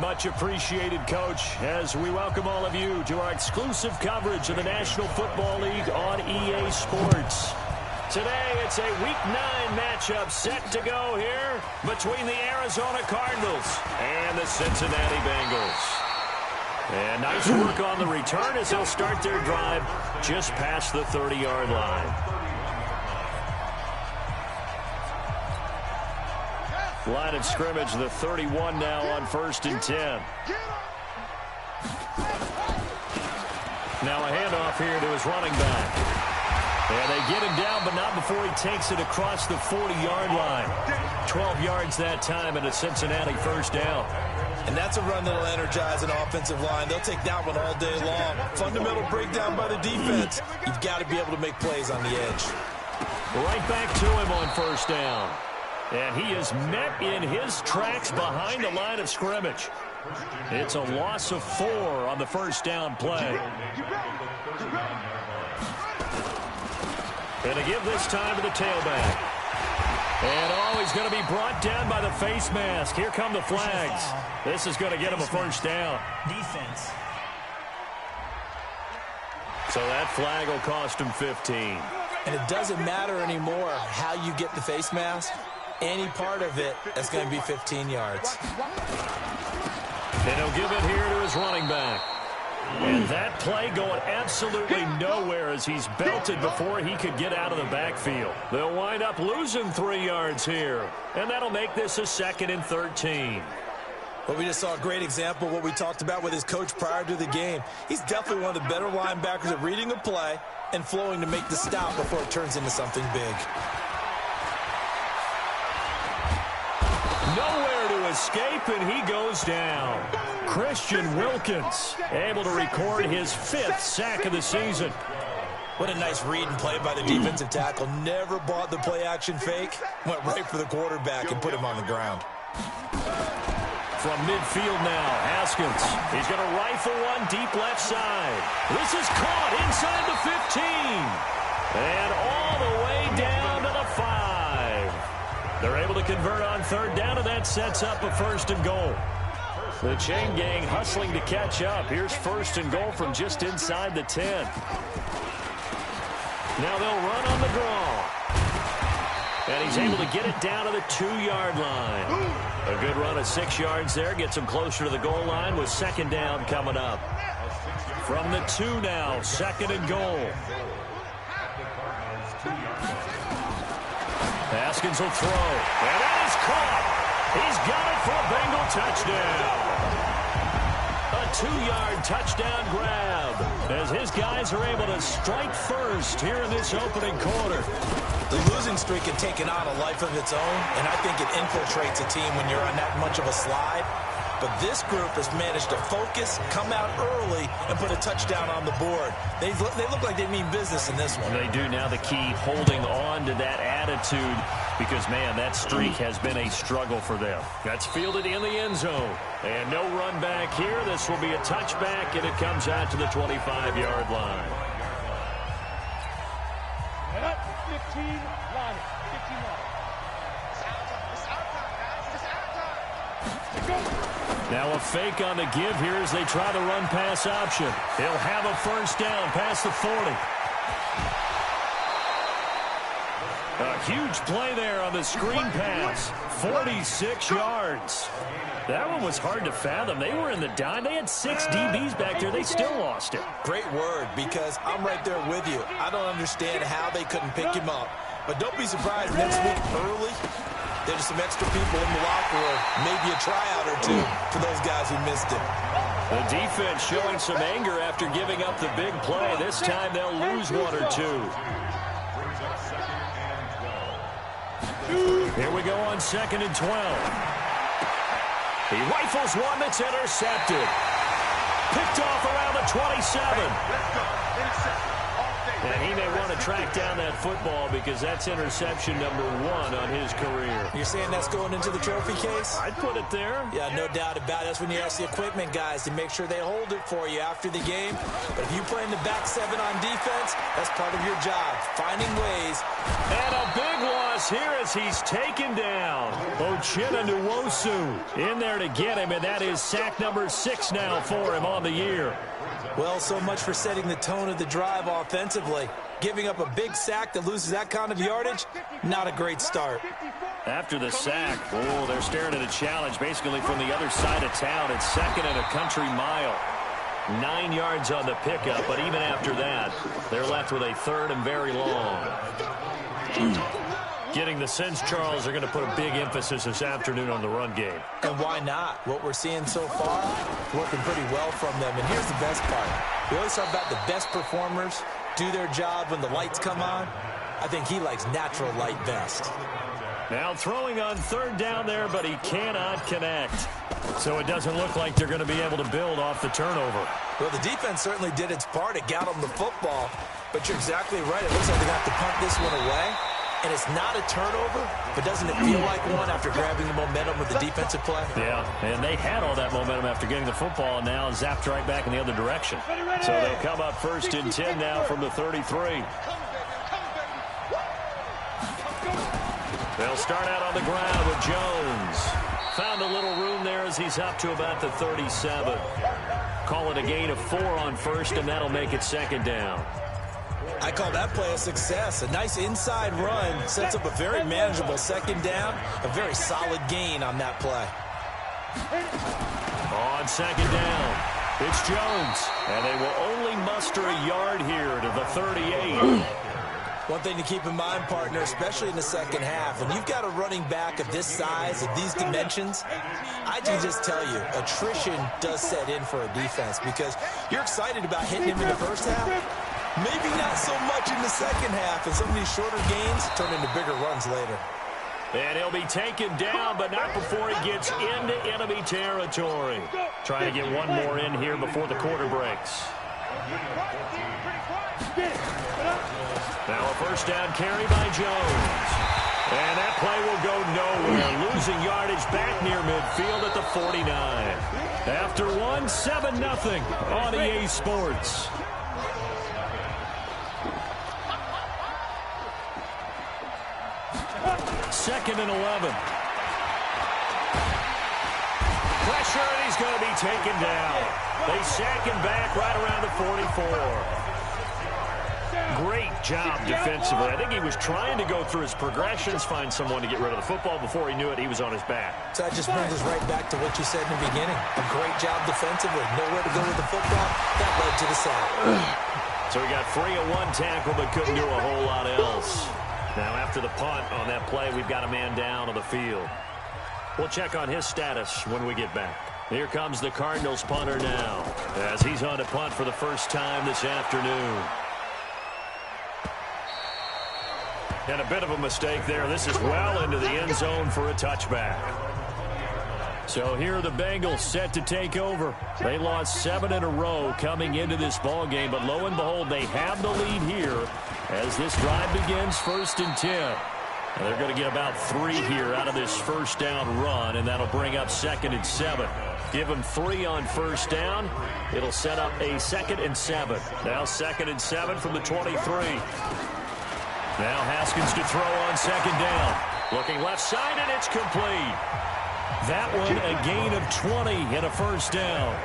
much appreciated, Coach, as we welcome all of you to our exclusive coverage of the National Football League on EA Sports. Today, it's a Week 9 matchup set to go here between the Arizona Cardinals and the Cincinnati Bengals. And nice work on the return as they'll start their drive just past the 30-yard line. Line of scrimmage, the 31 now on 1st and 10. Now a handoff here to his running back. And they get him down, but not before he takes it across the 40-yard line. 12 yards that time and a Cincinnati first down. And that's a run that'll energize an offensive line. They'll take that one all day long. Fundamental breakdown by the defense. You've got to be able to make plays on the edge. Right back to him on first down. And he is met in his tracks behind the line of scrimmage. It's a loss of 4 on the first down play. And to give this time to the tailback. And he's going to be brought down by the face mask. Here come the flags. This is going to get him a first down. Defense. So that flag will cost him 15. And it doesn't matter anymore how you get the face mask. Any part of it, that's going to be 15 yards. And he'll give it here to his running back. And that play going absolutely nowhere as he's belted before he could get out of the backfield. They'll wind up losing 3 yards here. And that'll make this a 2nd and 13. Well, we just saw a great example of what we talked about with his coach prior to the game. He's definitely one of the better linebackers at reading a play and flowing to make the stop before it turns into something big. Nowhere to escape, and he goes down. Christian Wilkins able to record his 5th sack of the season. What a nice read and play by the defensive tackle. Never bought the play-action fake. Went right for the quarterback and put him on the ground. From midfield now, Haskins. He's going to rifle one deep left side. This is caught inside the 15. And all the way down to the 5. They're able to convert on 3rd down, and that sets up a 1st and goal. The chain gang hustling to catch up. Here's 1st and goal from just inside the 10. Now they'll run on the draw. And he's able to get it down to the 2-yard line. A good run of 6 yards there. Gets him closer to the goal line with 2nd down coming up. From the 2 now, 2nd and goal. Haskins will throw. And that is caught. He's got it for a Bengal touchdown. A 2-yard touchdown grab as his guys are able to strike first here in this opening quarter. The losing streak had taken on a life of its own, and I think it infiltrates a team when you're on that much of a slide. But this group has managed to focus, come out early, and put a touchdown on the board. They look like they mean business in this one. They do. Now the key, holding on to that attitude, because, man, that streak has been a struggle for them. That's fielded in the end zone. And no run back here. This will be a touchback, and it comes out to the 25-yard line. 15 line. 15 line. Now a fake on the give here as they try the run-pass option. He'll have a 1st down past the 40. A huge play there on the screen pass. 46 yards. That one was hard to fathom. They were in the dime. They had 6 DBs back there. They still lost it. Great word, because I'm right there with you. I don't understand how they couldn't pick him up. But don't be surprised next week early. There's some extra people in the locker room, maybe a tryout or 2 for those guys who missed it. The defense showing some anger after giving up the big play. This time they'll lose 1 or 2. Here we go on 2nd and 12. He rifles one that's intercepted. Picked off around the 27. Let's go. Intercept. All day. And he may want to track down that football because that's interception number 1 on his career. You're saying that's going into the trophy case? I'd put it there. Yeah, no doubt about it. That's when you ask the equipment guys to make sure they hold it for you after the game. But if you play in the back 7 on defense, that's part of your job, finding ways. And a big loss here as he's taken down. Uchenna Nwosu in there to get him, and that is sack number 6 now for him on the year. Well, so much for setting the tone of the drive offensively. Giving up a big sack that loses that kind of yardage, not a great start. After the sack, oh, they're staring at a challenge basically from the other side of town. It's 2nd and a country mile. 9 yards on the pickup, but even after that, they're left with a 3rd and very long. Getting the sense, Charles, are going to put a big emphasis this afternoon on the run game. And why not? What we're seeing so far, working pretty well from them. And here's the best part. We always talk about the best performers do their job when the lights come on. I think he likes natural light best. Now throwing on 3rd down there, but he cannot connect. So it doesn't look like they're going to be able to build off the turnover. Well, the defense certainly did its part. It got them the football. But you're exactly right. It looks like they're going to have to punt this one away. And it's not a turnover, but doesn't it feel like one after grabbing the momentum with the defensive play? Yeah, and they had all that momentum after getting the football and now zapped right back in the other direction. So they'll come up 1st and 10 now from the 33. They'll start out on the ground with Jones. Found a little room there as he's up to about the 37. Call it a gain of 4 on 1st, and that'll make it 2nd down. I call that play a success. A nice inside run sets up a very manageable 2nd down. A very solid gain on that play. On 2nd down, it's Jones. And they will only muster a yard here to the 38. One thing to keep in mind, partner, especially in the 2nd half, when you've got a running back of this size, of these dimensions, I can just tell you, attrition does set in for a defense because you're excited about hitting him in the 1st half. Maybe not so much in the 2nd half, and some of these shorter gains turn into bigger runs later. And he'll be taken down, but not before he gets into enemy territory. Trying to get one more in here before the quarter breaks. Now a 1st down carry by Jones. And that play will go nowhere. Losing yardage back near midfield at the 49. After one, 7-0 on EA Sports. Second and 11. Pressure, and he's going to be taken down. They sack him back right around the 44. Great job defensively. I think he was trying to go through his progressions, find someone to get rid of the football. Before he knew it, he was on his back. So that just brings us right back to what you said in the beginning. A great job defensively. Nowhere to go with the football. That led to the sack. So he got free of one tackle, but couldn't do a whole lot else. Now after the punt on that play, we've got a man down on the field. We'll check on his status when we get back. Here comes the Cardinals punter now, as he's on to punt for the first time this afternoon. And a bit of a mistake there. This is well into the end zone for a touchback. So here are the Bengals set to take over. They lost 7 in a row coming into this ball game, but lo and behold, they have the lead here as this drive begins 1st and 10. And they're going to get about 3 here out of this 1st down run, and that'll bring up 2nd and 7. Give them 3 on 1st down. It'll set up a 2nd and 7. Now 2nd and 7 from the 23. Now Haskins to throw on 2nd down. Looking left side, and it's complete. That one a gain of 20 and a 1st down.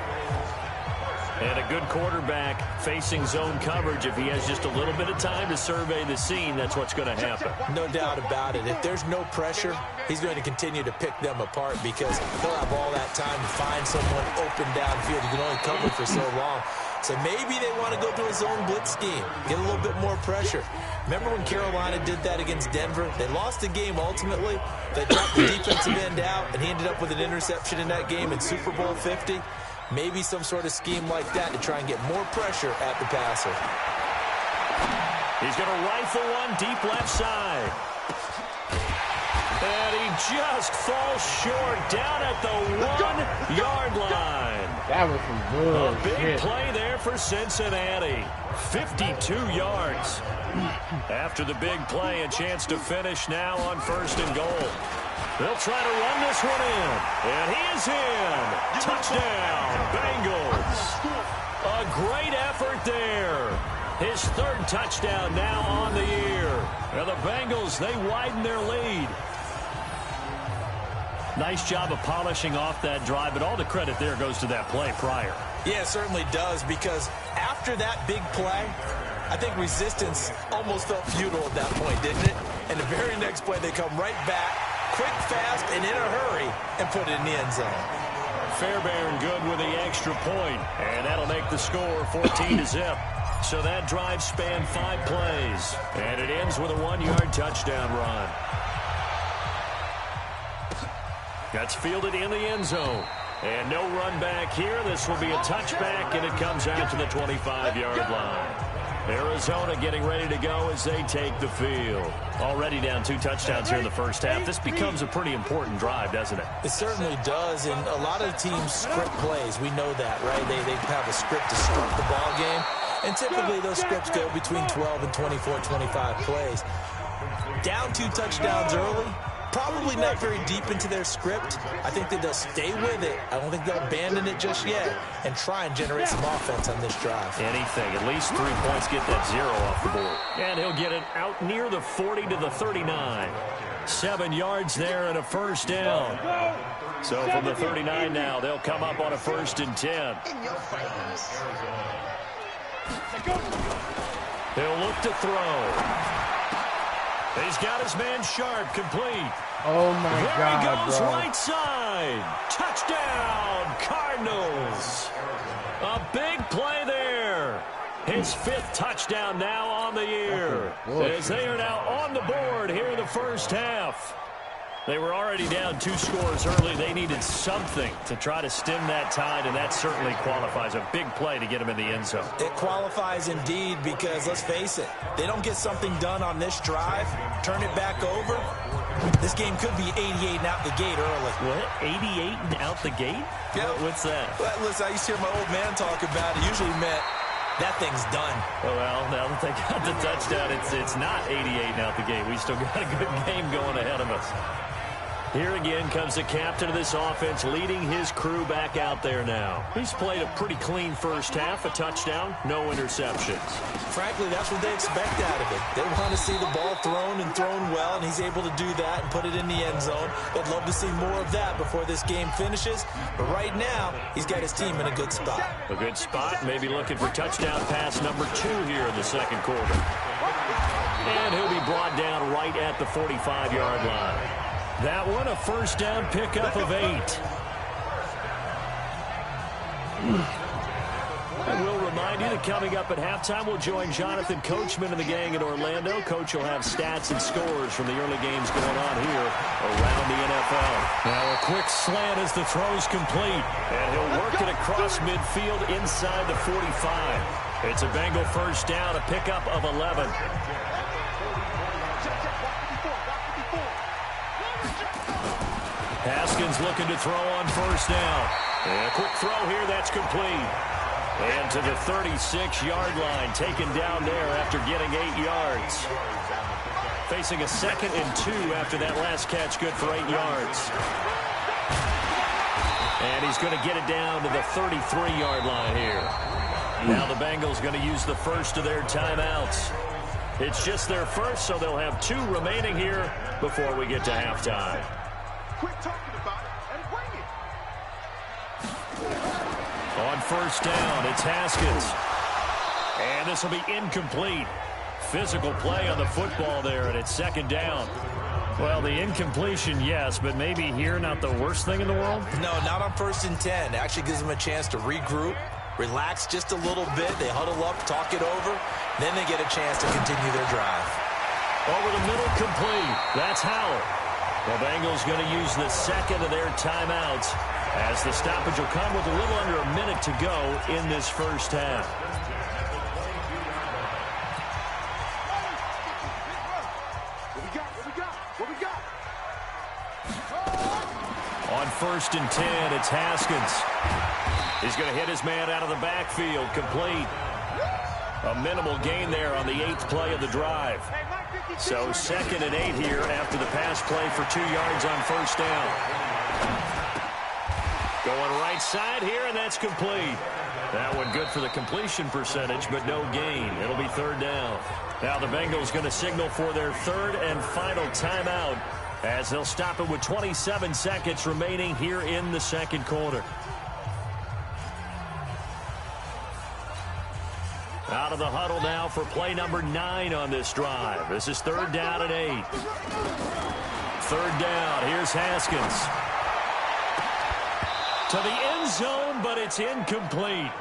And a good quarterback facing zone coverage. If he has just a little bit of time to survey the scene, that's what's going to happen. No doubt about it. If there's no pressure, he's going to continue to pick them apart because he'll have all that time to find someone open downfield. You can only cover for so long. So maybe they want to go to a zone blitz scheme, get a little bit more pressure. Remember when Carolina did that against Denver? They lost the game ultimately. They dropped the defensive end out, and he ended up with an interception in that game in Super Bowl 50. Maybe some sort of scheme like that to try and get more pressure at the passer. He's going to rifle one deep left side. And he just falls short down at the 1-yard line. That was some good A big shit. play there for Cincinnati. 52 yards. After the big play, a chance to finish now on 1st and goal. They'll try to run this one in. And he is in. Touchdown, Bengals. A great effort there. His 3rd touchdown now on the year. And the Bengals, they widen their lead. Nice job of polishing off that drive, but all the credit there goes to that play prior. Yeah, it certainly does, because after that big play, I think resistance almost felt futile at that point, didn't it? And the very next play, they come right back, quick, fast, and in a hurry, and put it in the end zone. Fairbairn good with the extra point, and that'll make the score 14-0. So that drive spanned 5 plays, and it ends with a 1-yard touchdown run. That's fielded in the end zone. And no run back here. This will be a touchback, and it comes out to the 25-yard line. Arizona getting ready to go as they take the field. Already down 2 touchdowns here in the first half. This becomes a pretty important drive, doesn't it? It certainly does, and a lot of teams script plays. We know that, right? They have a script to start the ball game, and typically those scripts go between 12 and 24, 25 plays. Down 2 touchdowns early, probably not very deep into their script. I think that they'll stay with it. I don't think they'll abandon it just yet and try and generate some offense on this drive. Anything. At least 3 points get that 0 off the board. And he'll get it out near the 40 to the 39. 7 yards there and a 1st down. So from the 39 now, they'll come up on a 1st and 10. He'll look to throw. He's got his man Sharp, complete. Oh, my God, There he goes, bro. right side. Touchdown, Cardinals. A big play there. His 5th touchdown now on the year. As they are now on the board here in the first half. They were already down 2 scores early. They needed something to try to stem that tide, and that certainly qualifies. A big play to get him in the end zone. It qualifies indeed, because let's face it, they don't get something done on this drive, turn it back over, this game could be 88 and out the gate early. What? 88 and out the gate? Yeah. What's that? Well, listen, I used to hear my old man talk about it. Usually meant that thing's done. Well, now that they got the touchdown, it's not 88 and out the gate. We still got a good game going ahead of us. Here again comes the captain of this offense, leading his crew back out there now. He's played a pretty clean first half, a touchdown, no interceptions. Frankly, that's what they expect out of it. They want to see the ball thrown and thrown well, and he's able to do that and put it in the end zone. They'd love to see more of that before this game finishes. But right now, he's got his team in a good spot. A good spot, maybe looking for touchdown pass number 2 here in the 2nd quarter. And he'll be brought down right at the 45-yard line. That one, a 1st down pickup of 8. I will remind you that coming up at halftime, we'll join Jonathan Coachman and the gang in Orlando. Coach will have stats and scores from the early games going on here around the NFL. Now a quick slant as the throw's complete. And he'll work it across midfield inside the 45. It's a Bengal 1st down, a pickup of 11. Haskins looking to throw on 1st down. And a quick throw here, that's complete. And to the 36-yard line, taken down there after getting 8 yards. Facing a 2nd and 2 after that last catch, good for 8 yards. And he's going to get it down to the 33-yard line here. Now the Bengals going to use the first of their timeouts. It's just their first, so they'll have 2 remaining here before we get to halftime. Quit talking about it and bring it. On 1st down, it's Haskins. And this will be incomplete. Physical play on the football there, and it's 2nd down. Well, the incompletion, yes, but maybe here not the worst thing in the world? No, not on 1st and 10. It actually gives them a chance to regroup, relax just a little bit. They huddle up, talk it over. Then they get a chance to continue their drive. Over the middle, complete. That's Howell. The Bengals going to use the 2nd of their timeouts as the stoppage will come with a little under a minute to go in this first half. What we got? On 1st and 10, it's Haskins. He's going to hit his man out of the backfield. Complete. A minimal gain there on the 8th play of the drive. So 2nd and 8 here after the pass play for 2 yards on first down. Going right side here, and that's complete. That one good for the completion percentage, but no gain. It'll be 3rd down. Now the Bengals going to signal for their 3rd and final timeout as they'll stop it with 27 seconds remaining here in the 2nd quarter. Out of the huddle now for play number 9 on this drive. This is 3rd down and 8. 3rd down. Here's Haskins. To the end zone, but it's incomplete.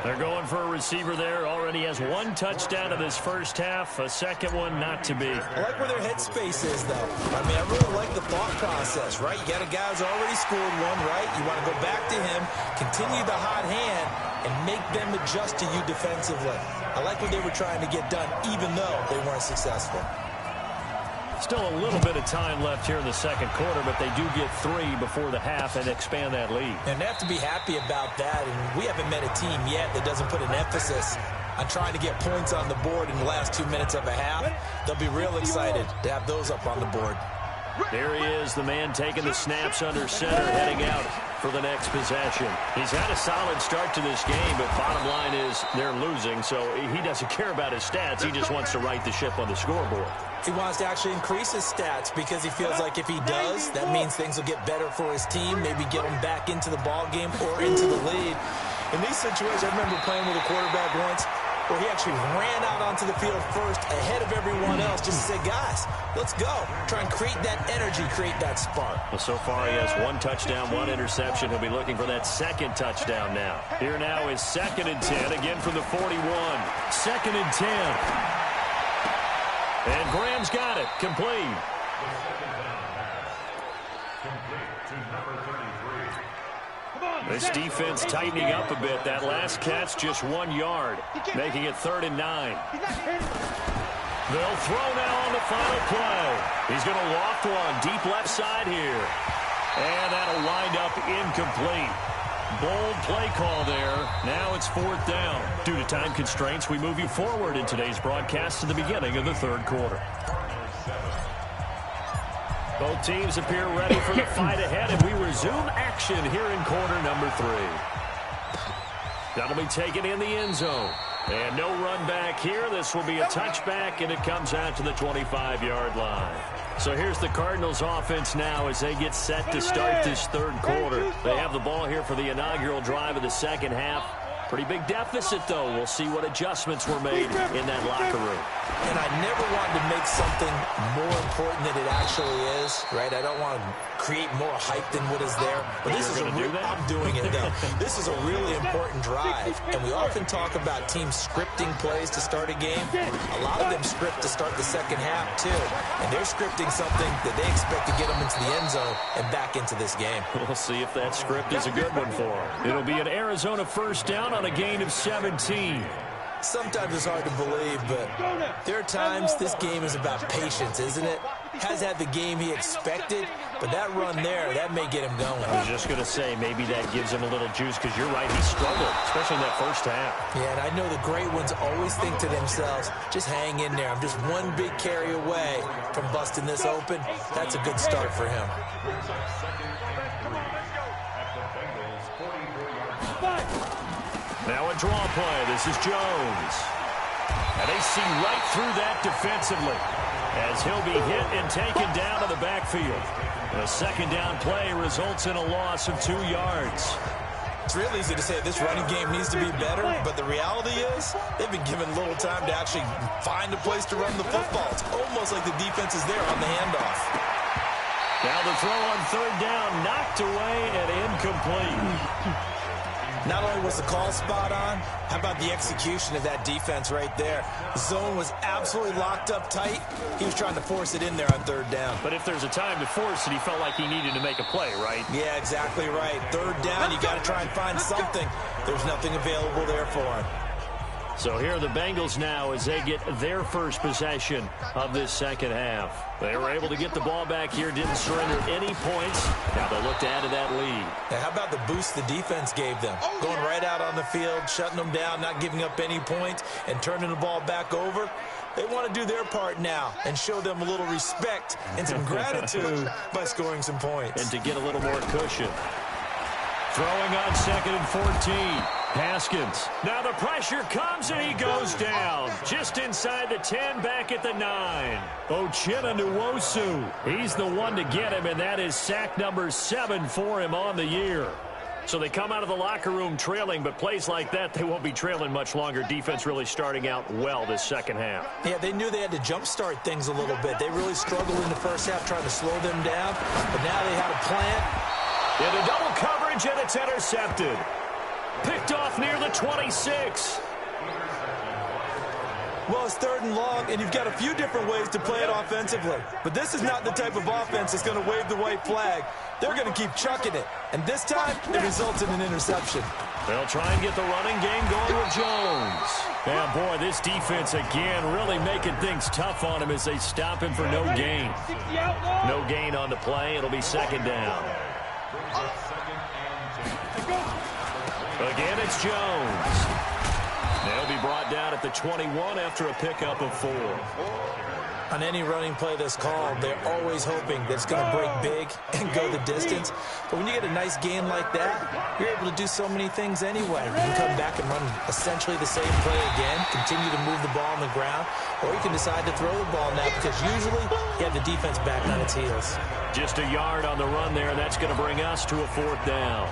They're going for a receiver there. Already has 1 touchdown in this first half. A second one not to be. I like where their headspace is, though. I mean, I really like the thought process, right? You got a guy who's already scored one, right? You want to go back to him, continue the hot hand, and make them adjust to you defensively. I like what they were trying to get done, even though they weren't successful. Still a little bit of time left here in the 2nd quarter, but they do get 3 before the half and expand that lead. And they have to be happy about that, and we haven't met a team yet that doesn't put an emphasis on trying to get points on the board in the last 2 minutes of a half. They'll be real excited to have those up on the board. There he is, the man taking the snaps under center, heading out for the next possession. He's had a solid start to this game, but bottom line is they're losing, so he doesn't care about his stats. He just wants to right the ship on the scoreboard. He wants to actually increase his stats because he feels like if he does, that means things will get better for his team, maybe get him back into the ball game or into the lead. In these situations, I remember playing with a quarterback once where he actually ran out onto the field first ahead of everyone else just to say, guys, let's go. Try and create that energy, create that spark. Well, so far he has 1 touchdown, 1 interception. He'll be looking for that 2nd touchdown now. Here now is 2nd and 10, again from the 41. 2nd and 10. And Graham's got it. Complete. This defense tightening up a bit. That last catch just 1 yard, making it 3rd and 9. They'll throw now on the final play. He's going to loft one deep left side here. And that'll wind up incomplete. Bold play call there. Now it's 4th down. Due to time constraints, we move you forward in today's broadcast to the beginning of the 3rd quarter. Both teams appear ready for the fight ahead, and we resume action here in quarter number 3. That'll be taken in the end zone. And no run back here. This will be a touchback, and it comes out to the 25-yard line. So here's the Cardinals offense now as they get set to start this 3rd quarter. They have the ball here for the inaugural drive of the 2nd half. Pretty big deficit, though. We'll see what adjustments were made in that locker room. And I never wanted to make something more important than it actually is, right? I don't want to create more hype than what is there. But this is a real, I'm doing it, though. This is a really important drive. And we often talk about teams scripting plays to start a game. A lot of them script to start the 2nd half, too. And they're scripting something that they expect to get them into the end zone and back into this game. We'll see if that script is a good one for them. It'll be an Arizona 1st down on a gain of 17. Sometimes it's hard to believe, but there are times this game is about patience, isn't it? Has had the game he expected, but that run there, that may get him going. I was just going to say, maybe that gives him a little juice, because you're right, he struggled, especially in that first half. Yeah, and I know the great ones always think to themselves, just hang in there. I'm just one big carry away from busting this open. That's a good start for him. Now a draw play. This is Jones. And they see right through that defensively as he'll be hit and taken down to the backfield. The 2nd down play results in a loss of 2 yards. It's real easy to say this running game needs to be better, but the reality is they've been given little time to actually find a place to run the football. It's almost like the defense is there on the handoff. Now the throw on 3rd down, knocked away and incomplete. Not only was the call spot on, how about the execution of that defense right there? The zone was absolutely locked up tight. He was trying to force it in there on 3rd down. But if there's a time to force it, he felt like he needed to make a play, right? Yeah, exactly right. 3rd down, you got to try and find something. There's nothing available there for him. So here are the Bengals now as they get their first possession of this second half. They were able to get the ball back here, didn't surrender any points. Now they'll look to add to that lead. Now, how about the boost the defense gave them? Going right out on the field, shutting them down, not giving up any points, and turning the ball back over. They want to do their part now and show them a little respect and some gratitude by scoring some points. And to get a little more cushion. Throwing on 2nd and 14. Haskins. Now the pressure comes and he goes down. Just inside the 10, back at the 9. Uchenna Nwosu. He's the one to get him, and that is sack number 7 for him on the year. So they come out of the locker room trailing, but plays like that, they won't be trailing much longer. Defense really starting out well this second half. Yeah, they knew they had to jumpstart things a little bit. They really struggled in the first half trying to slow them down, but now they had a plan. Into double coverage, and it's intercepted. Picked off near the 26. Well, it's 3rd and long, and you've got a few different ways to play it offensively. But this is not the type of offense that's going to wave the white flag. They're going to keep chucking it. And this time, it results in an interception. They'll try and get the running game going with Jones. Yeah, boy, this defense again really making things tough on him as they stop him for no gain. No gain on the play. It'll be 2nd down. Again, it's Jones. They'll be brought down at the 21 after a pickup of 4. On any running play that's called, they're always hoping that it's going to break big and go the distance. But when you get a nice gain like that, you're able to do so many things anyway. You can come back and run essentially the same play again, continue to move the ball on the ground, or you can decide to throw the ball now because usually you have the defense back on its heels. Just a yard on the run there. That's going to bring us to a 4th down.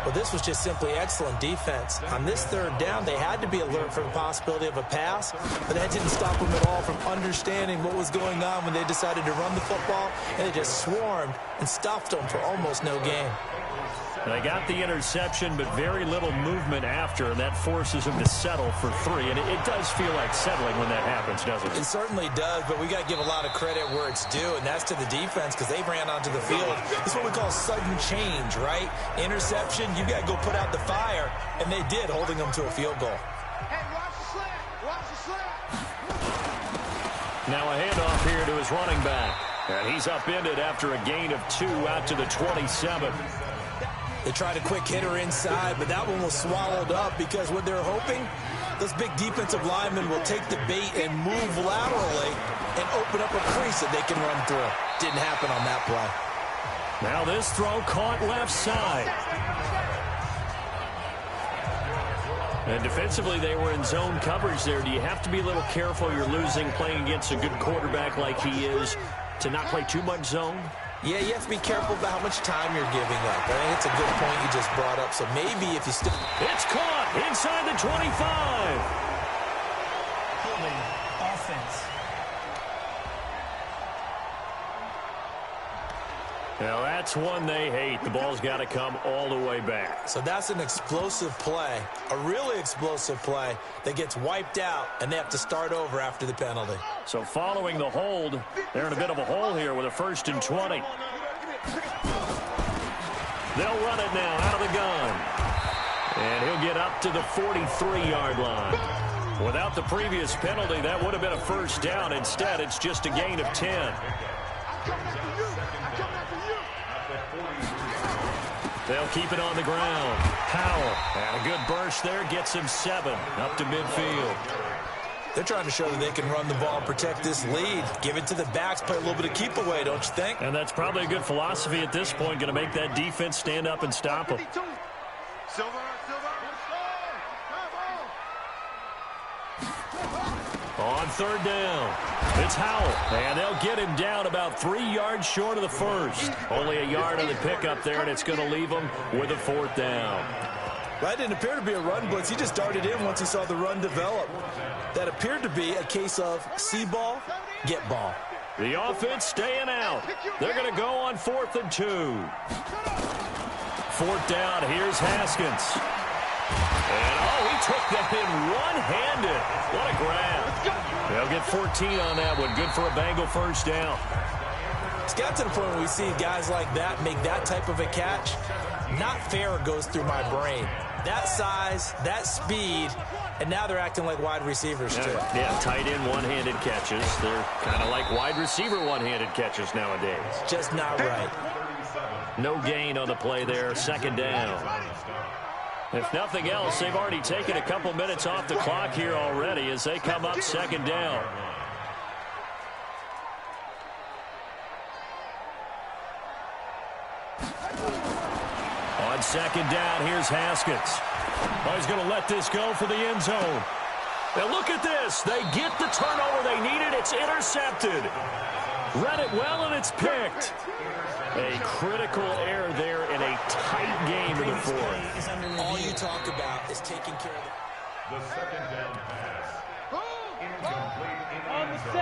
Well, this was just simply excellent defense. On this 3rd down, they had to be alert for the possibility of a pass, but that didn't stop them at all from understanding what was going on when they decided to run the football, and they just swarmed and stopped them for almost no gain. They got the interception, but very little movement after, and that forces them to settle for 3. And it does feel like settling when that happens, doesn't it? It certainly does, but we got to give a lot of credit where it's due, and that's to the defense because they ran onto the field. It's what we call sudden change, right? Interception, you got to go put out the fire, and they did, holding them to a field goal. Hey, watch the slant. Watch the slant. Now a handoff here to his running back. And he's upended after a gain of 2 out to the 27. They tried a quick hitter inside, but that one was swallowed up because what they're hoping, those big defensive linemen will take the bait and move laterally and open up a crease that they can run through. Didn't happen on that play. Now this throw caught left side. And defensively, they were in zone coverage there. Do you have to be a little careful? You're losing playing against a good quarterback like he is to not play too much zone? Yeah, you have to be careful about how much time you're giving up. I think it's a good point you just brought up. So maybe if you still... It's caught inside the 25. Holding offense. Now that's one they hate. The ball's got to come all the way back. So that's an explosive play, a really explosive play that gets wiped out, and they have to start over after the penalty. So following the hold, they're in a bit of a hole here with a 1st and 20. They'll run it now out of the gun. And he'll get up to the 43-yard line. Without the previous penalty, that would have been a 1st down. Instead, it's just a gain of 10. They'll keep it on the ground. Powell, and a good burst there, gets him 7 up to midfield. They're trying to show that they can run the ball and protect this lead. Give it to the backs, play a little bit of keep away, don't you think? And that's probably a good philosophy at this point, going to make that defense stand up and stop them. On 3rd down, it's Howell, and they'll get him down about 3 yards short of the 1st. Only a yard on the pickup there, and it's going to leave them with a 4th down. That didn't appear to be a run blitz. He just darted in once he saw the run develop. That appeared to be a case of see ball, get ball. The offense staying out. They're going to go on 4th and 2. 4th down, here's Haskins. And, he took that in one-handed. What a grab. They'll get 14 on that one. Good for a Bengal 1st down. It's got to the point where we see guys like that make that type of a catch. Not fair goes through my brain. That size, that speed, and now they're acting like wide receivers too. Yeah, tight end one-handed catches. They're kind of like wide receiver one-handed catches nowadays. Just not right. No gain on the play there, second down. If nothing else, they've already taken a couple minutes off the clock here already as they come up second down. On second down, here's Haskins. Oh, he's going to let this go for the end zone. Now look at this. They get the turnover they needed. It's intercepted. Read it well, and it's picked. A critical error there in a tight game in the fourth. All you talk about is taking care of the second down pass.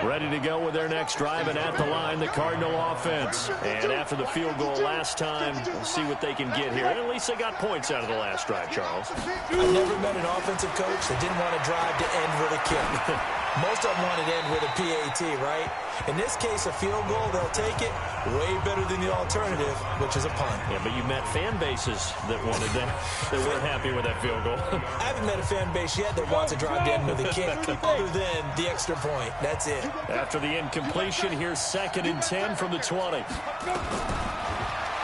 Ready to go with their next drive, and at the line, the Cardinal offense. And after the field goal last time, we'll see what they can get here. And at least they got points out of the last drive, Charles. I've never met an offensive coach that didn't want to drive to end with a kick. Most of them want to end with a PAT, right? In this case, a field goal, they'll take it. Way better than the alternative, which is a punt. Yeah, but you met fan bases that wanted that. They weren't happy with that field goal. I haven't met a fan base yet that wants to drive to end with a kick other than the extra point. That's it. After the incompletion, here's 2nd and 10 from the 20.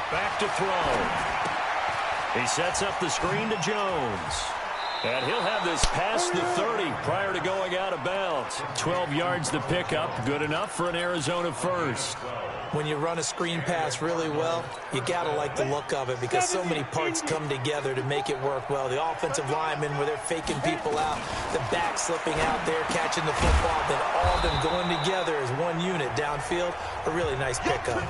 Back to throw. He sets up the screen to Jones. And he'll have this past the 30 prior to going out of bounds. 12 yards to pick up. Good enough for an Arizona first. When you run a screen pass really well, you got to like the look of it because so many parts come together to make it work well. The offensive linemen where they're faking people out, the back slipping out there, catching the football, then all of them going together as one unit downfield. A really nice pickup.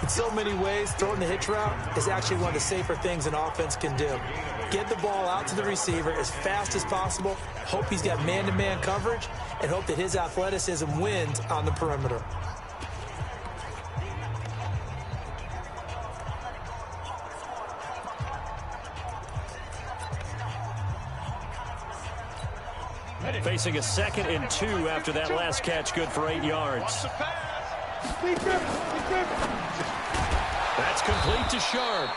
In so many ways, throwing the hitch route is actually one of the safer things an offense can do. Get the ball out to the receiver as fast as possible, hope he's got man-to-man coverage, and hope that his athleticism wins on the perimeter. Facing a 2nd and 2 after that last catch, good for 8 yards. That's complete to Sharp.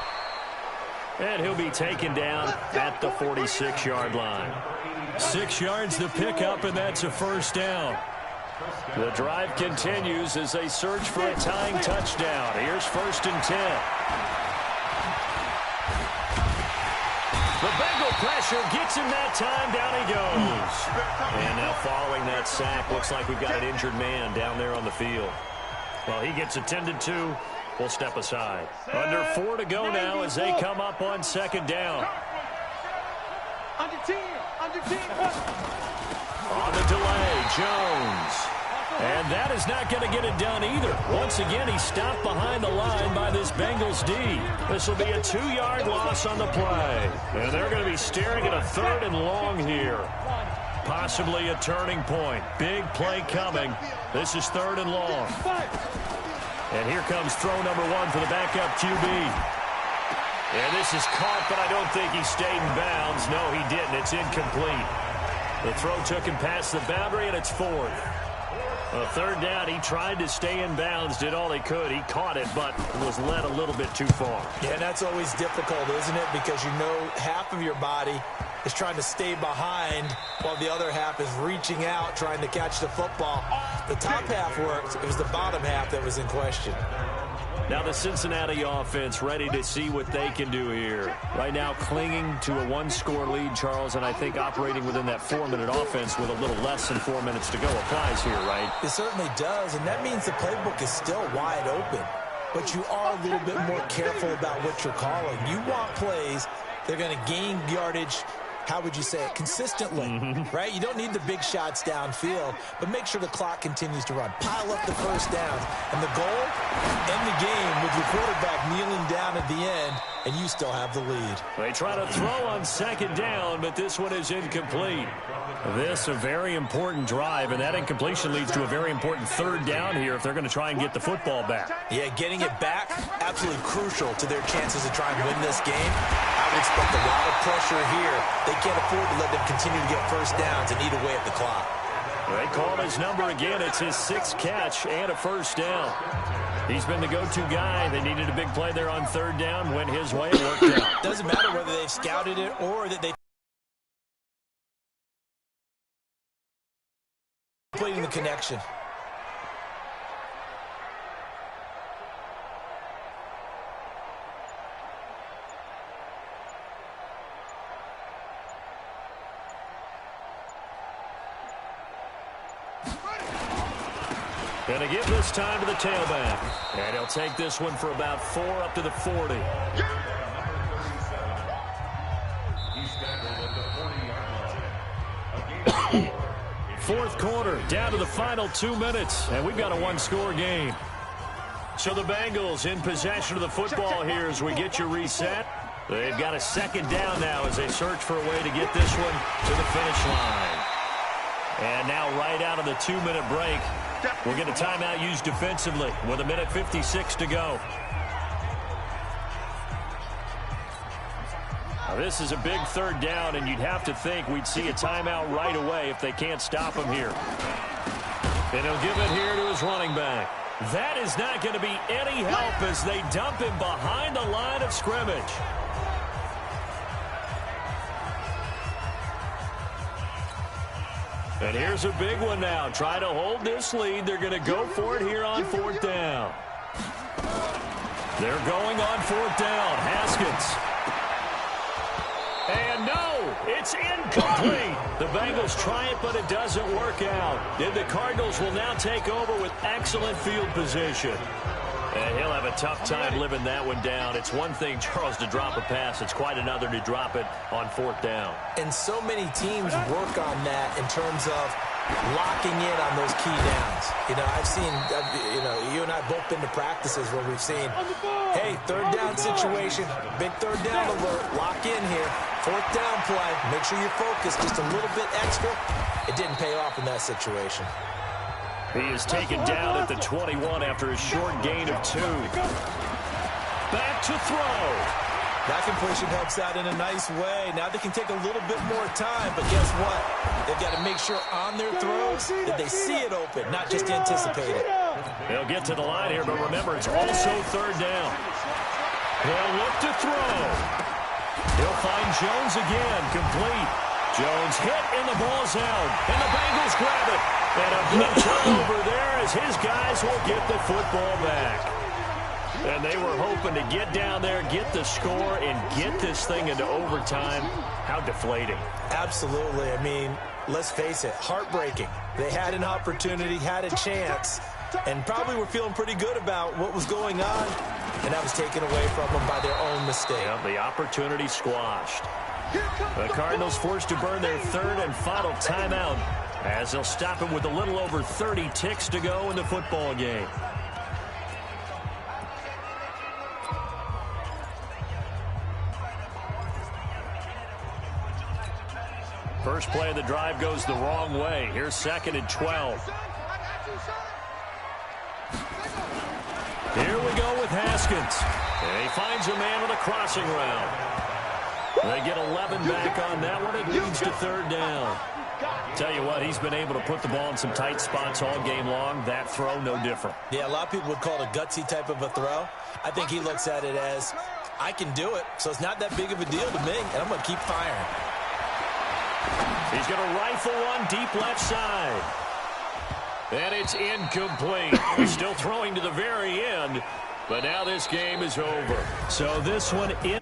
And he'll be taken down at the 46-yard line. 6 yards to pick up, and that's a first down. The drive continues as they search for a tying touchdown. Here's 1st and 10. The Bengal pressure gets him that time. Down he goes. And now following that sack, looks like we've got an injured man down there on the field. Well, he gets attended to. We'll step aside. Under 4 to go now as they come up on 2nd down. Under 10. On the delay, Jones. And that is not going to get it done either. Once again, he's stopped behind the line by this Bengals D. This will be a 2-yard loss on the play. And they're going to be staring at a 3rd and long here. Possibly a turning point. Big play coming. This is 3rd and long. And here comes throw number 1 for the backup QB. And this is caught, but I don't think he stayed in bounds. No, he didn't. It's incomplete. The throw took him past the boundary, and it's 4th. 3rd down, he tried to stay in bounds, did all he could. He caught it, but was led a little bit too far. Yeah, that's always difficult, isn't it? Because you know half of your body is trying to stay behind while the other half is reaching out, trying to catch the football. The top half worked. It was the bottom half that was in question. Now the Cincinnati offense ready to see what they can do here. Right now clinging to a 1-score lead, Charles, and I think operating within that 4-minute offense with a little less than 4 minutes to go applies here, right? It certainly does, and that means the playbook is still wide open. But you are a little bit more careful about what you're calling. You want plays that are going to gain yardage, how would you say it, consistently, right? You don't need the big shots downfield, but make sure the clock continues to run. Pile up the first downs. And the goal, end the game with your quarterback kneeling down at the end, and you still have the lead. They try to throw on 2nd down, but this one is incomplete. This a very important drive, and that incompletion leads to a very important 3rd down here if they're going to try and get the football back. Yeah, getting it back, absolutely crucial to their chances to try and win this game. I would expect a lot of pressure here. They can't afford to let them continue to get first downs and eat away at the clock. They call his number again. It's his 6th catch and a first down. He's been the go-to guy. They needed a big play there on 3rd down. Went his way. It worked out. Doesn't matter whether they've scouted it or that they completing the connection. Going to give this time to the tailback. And he'll take this one for about 4 up to the 40. Fourth quarter, down to the final 2 minutes, and we've got a one-score game. So the Bengals in possession of the football here as we get you reset. They've got a 2nd down now as they search for a way to get this one to the finish line. And now right out of the 2-minute break, we'll get a timeout used defensively with 1:56 to go. Now this is a big 3rd down, and you'd have to think we'd see a timeout right away if they can't stop him here. And he'll give it here to his running back. That is not going to be any help as they dump him behind the line of scrimmage. And here's a big one now. Try to hold this lead. They're going to go for it here on 4th down. They're going on 4th down. Haskins. And no, it's incomplete. The Bengals try it, but it doesn't work out. And the Cardinals will now take over with excellent field position. And he'll have a tough time living that one down. It's one thing, Charles, to drop a pass. It's quite another to drop it on 4th down. And so many teams work on that in terms of locking in on those key downs. You know, I've seen, you and I both been to practices where we've seen, hey, 3rd down situation, big 3rd down alert, lock in here, 4th down play, make sure you're focused just a little bit extra. It didn't pay off in that situation. He is taken down at the 21 after a short gain of 2. Back to throw. That completion helps out in a nice way. Now they can take a little bit more time, but guess what? They've got to make sure on their throws that they see it open, not just anticipate it. They'll get to the line here, but remember, it's also 3rd down. They'll look to throw. He'll find Jones again, complete. Jones hit, and the ball's out. And the Bengals grab it. And a good turnover there as his guys will get the football back. And they were hoping to get down there, get the score, and get this thing into overtime. How deflating. Absolutely. I mean, let's face it, heartbreaking. They had an opportunity, had a chance, and probably were feeling pretty good about what was going on, and that was taken away from them by their own mistake. Yeah, the opportunity squashed. The Cardinals forced to burn their 3rd and final timeout as they'll stop him with a little over 30 ticks to go in the football game. First play of the drive goes the wrong way. Here's 2nd and 12. Here we go with Haskins. And he finds a man with a crossing route. They get 11 back on that one. It leads to 3rd down. Tell you what, he's been able to put the ball in some tight spots all game long. That throw, no different. Yeah, a lot of people would call it a gutsy type of a throw. I think he looks at it as, I can do it, so it's not that big of a deal to me, and I'm going to keep firing. He's going to rifle one deep left side. And it's incomplete. He's still throwing to the very end, but now this game is over. So this one in.